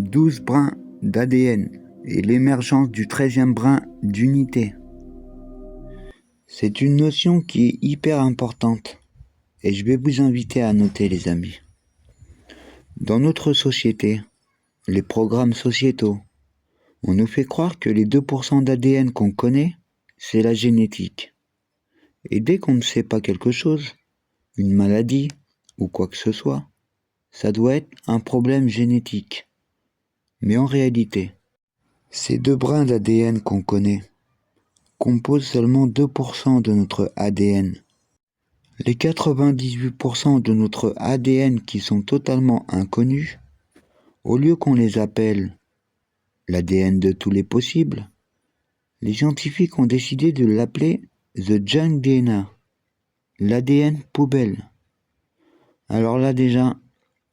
12 brins d'ADN et l'émergence du 13e brin d'unité. C'est une notion qui est hyper importante et je vais vous inviter à noter, les amis. Dans notre société, les programmes sociétaux, on nous fait croire que les 2% d'ADN qu'on connaît, c'est la génétique. Et dès qu'on ne sait pas quelque chose, une maladie ou quoi que ce soit, ça doit être un problème génétique. Mais en réalité, ces 2 brins d'ADN qu'on connaît composent seulement 2% de notre ADN. Les 98% de notre ADN qui sont totalement inconnus, au lieu qu'on les appelle l'ADN de tous les possibles, les scientifiques ont décidé de l'appeler The Junk DNA, l'ADN poubelle. Alors là déjà,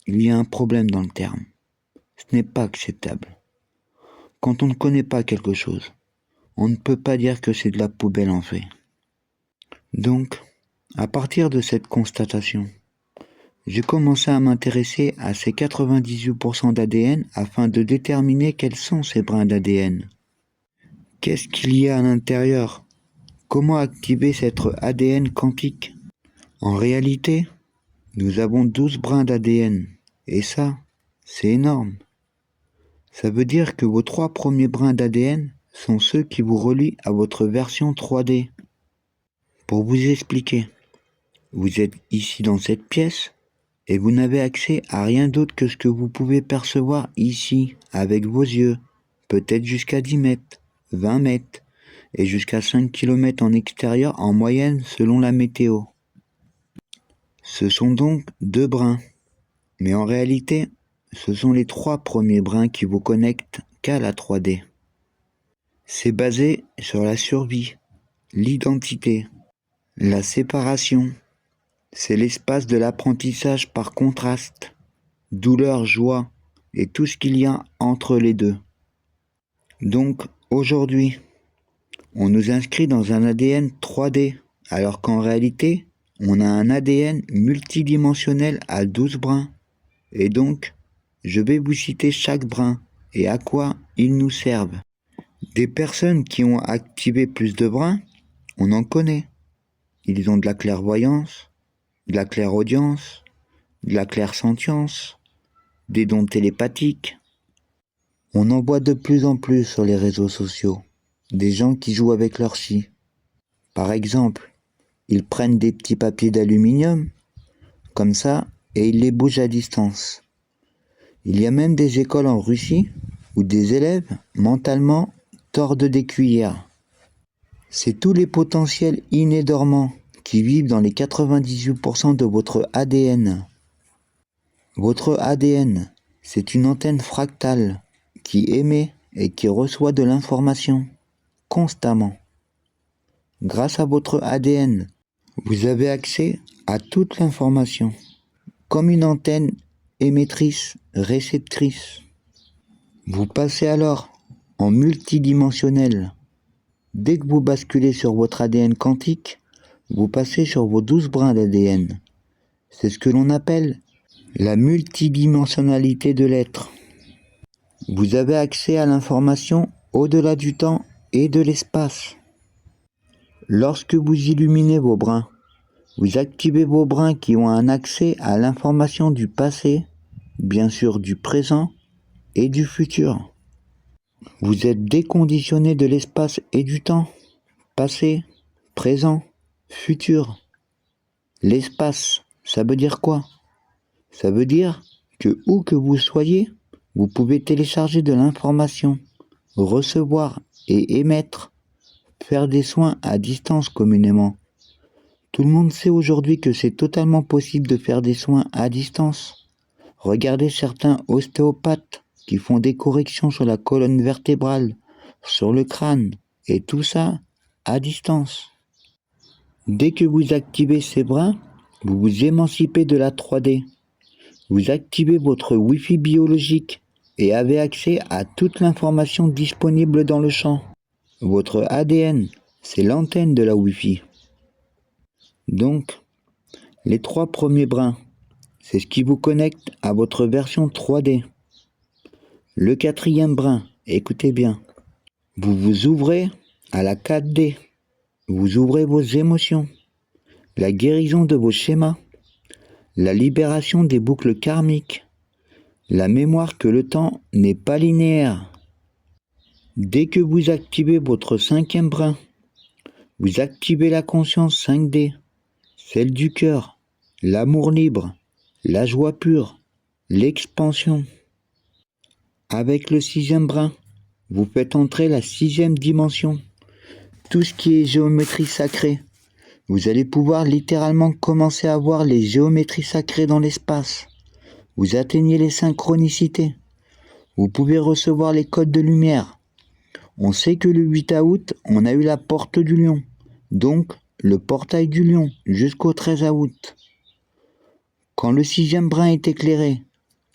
il y a un problème dans le terme. Ce n'est pas acceptable. Quand on ne connaît pas quelque chose, on ne peut pas dire que c'est de la poubelle en fait. Donc, à partir de cette constatation, j'ai commencé à m'intéresser à ces 98% d'ADN afin de déterminer quels sont ces brins d'ADN. Qu'est-ce qu'il y a à l'intérieur? Comment activer cet ADN quantique? En réalité, nous avons 12 brins d'ADN, et ça, c'est énorme. Ça veut dire que vos 3 premiers brins d'ADN sont ceux qui vous relient à votre version 3D. Pour vous expliquer, vous êtes ici dans cette pièce, et vous n'avez accès à rien d'autre que ce que vous pouvez percevoir ici, avec vos yeux, peut-être jusqu'à 10 mètres, 20 mètres, et jusqu'à 5 km en extérieur en moyenne selon la météo. Ce sont donc 2 brins, mais en réalité, ce sont les 3 premiers brins qui vous connectent qu'à la 3D. C'est basé sur la survie, l'identité, la séparation. C'est l'espace de l'apprentissage par contraste, douleur, joie et tout ce qu'il y a entre les deux. Donc aujourd'hui, on nous inscrit dans un ADN 3D, alors qu'en réalité, on a un ADN multidimensionnel à 12 brins. Et donc, je vais vous citer chaque brin et à quoi ils nous servent. Des personnes qui ont activé plus de brins, on en connaît. Ils ont de la clairvoyance, de la clairaudience, de la clairsentience, des dons télépathiques. On en voit de plus en plus sur les réseaux sociaux, des gens qui jouent avec leur chi. Par exemple, ils prennent des petits papiers d'aluminium, comme ça, et ils les bougent à distance. Il y a même des écoles en Russie où des élèves, mentalement, tordent des cuillères. C'est tous les potentiels innés dormants qui vivent dans les 98% de votre ADN. Votre ADN, c'est une antenne fractale qui émet et qui reçoit de l'information constamment. Grâce à votre ADN, vous avez accès à toute l'information, comme une antenne émettrice, réceptrice. Vous passez alors en multidimensionnel. Dès que vous basculez sur votre ADN quantique, vous passez sur vos 12 brins d'ADN. C'est ce que l'on appelle la multidimensionnalité de l'être. Vous avez accès à l'information au-delà du temps et de l'espace. Lorsque vous illuminez vos brins, vous activez vos brins qui ont un accès à l'information du passé, bien sûr du présent et du futur. Vous êtes déconditionné de l'espace et du temps, passé, présent, futur. L'espace, ça veut dire quoi? Ça veut dire que où que vous soyez, vous pouvez télécharger de l'information, recevoir et émettre, faire des soins à distance communément. Tout le monde sait aujourd'hui que c'est totalement possible de faire des soins à distance. Regardez certains ostéopathes qui font des corrections sur la colonne vertébrale, sur le crâne, et tout ça à distance. Dès que vous activez ces brins, vous vous émancipez de la 3D. Vous activez votre Wi-Fi biologique et avez accès à toute l'information disponible dans le champ. Votre ADN, c'est l'antenne de la Wi-Fi. Donc, les 3 premiers brins, c'est ce qui vous connecte à votre version 3D. Le quatrième brin, écoutez bien. Vous vous ouvrez à la 4D. Vous ouvrez vos émotions, la guérison de vos schémas, la libération des boucles karmiques, la mémoire que le temps n'est pas linéaire. Dès que vous activez votre cinquième brin, vous activez la conscience 5D, celle du cœur, l'amour libre, la joie pure, l'expansion. Avec le sixième brin, vous faites entrer la sixième dimension, tout ce qui est géométrie sacrée. Vous allez pouvoir littéralement commencer à voir les géométries sacrées dans l'espace. Vous atteignez les synchronicités. Vous pouvez recevoir les codes de lumière. On sait que le 8 août, on a eu la porte du lion, donc le portail du lion jusqu'au 13 août. Quand le sixième brin est éclairé,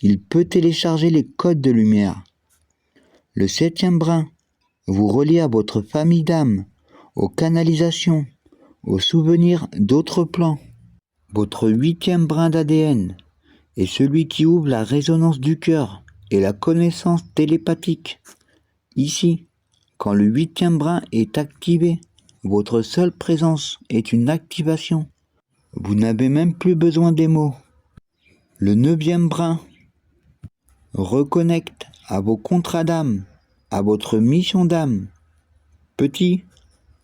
il peut télécharger les codes de lumière. Le septième brin vous relie à votre famille d'âme, aux canalisations, aux souvenirs d'autres plans. Votre huitième brin d'ADN est celui qui ouvre la résonance du cœur et la connaissance télépathique. Ici, quand le huitième brin est activé, votre seule présence est une activation. Vous n'avez même plus besoin des mots. Le neuvième brin reconnecte à vos contrats d'âme, à votre mission d'âme. Petit,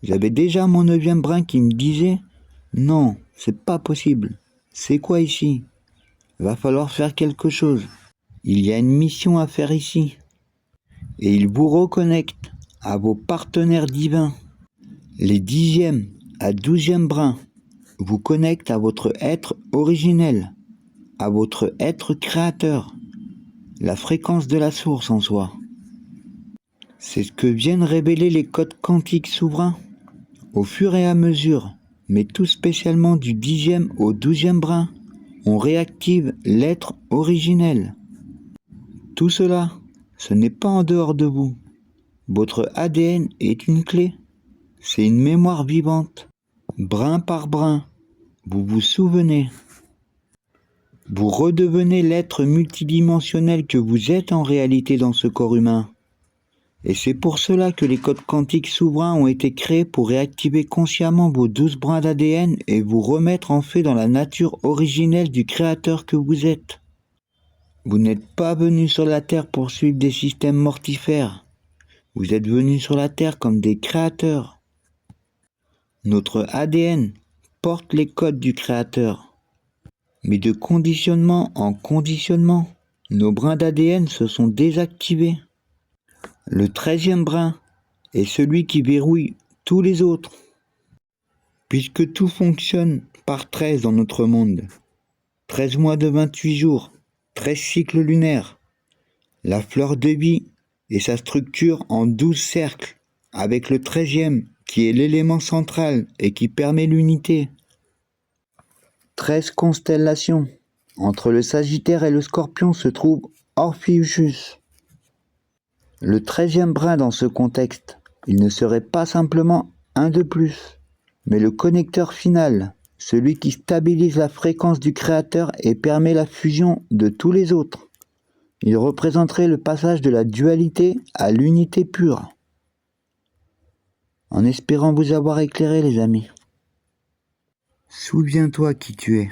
j'avais déjà mon neuvième brin qui me disait « Non, c'est pas possible. C'est quoi ici ? Va falloir faire quelque chose. Il y a une mission à faire ici. » Et il vous reconnecte à vos partenaires divins. Les 10e à 12e brins vous connectent à votre être originel, à votre être créateur, la fréquence de la source en soi. C'est ce que viennent révéler les codes quantiques souverains. Au fur et à mesure, mais tout spécialement du 10e au 12e brin, on réactive l'être originel. Tout cela, ce n'est pas en dehors de vous. Votre ADN est une clé. C'est une mémoire vivante. Brin par brin, vous vous souvenez. Vous redevenez l'être multidimensionnel que vous êtes en réalité dans ce corps humain. Et c'est pour cela que les codes quantiques souverains ont été créés pour réactiver consciemment vos 12 brins d'ADN et vous remettre en fait dans la nature originelle du créateur que vous êtes. Vous n'êtes pas venu sur la Terre pour suivre des systèmes mortifères. Vous êtes venus sur la Terre comme des créateurs. Notre ADN porte les codes du créateur. Mais de conditionnement en conditionnement, nos brins d'ADN se sont désactivés. Le 13e brin est celui qui verrouille tous les autres. Puisque tout fonctionne par 13 dans notre monde. 13 mois de 28 jours, 13 cycles lunaires. La fleur de vie et sa structure en 12 cercles, avec le 13e qui est l'élément central et qui permet l'unité. 13 constellations. Entre le Sagittaire et le Scorpion se trouve Orpheus. Le 13e brin dans ce contexte, il ne serait pas simplement un de plus, mais le connecteur final, celui qui stabilise la fréquence du créateur et permet la fusion de tous les autres. Il représenterait le passage de la dualité à l'unité pure. En espérant vous avoir éclairé, les amis. Souviens-toi qui tu es.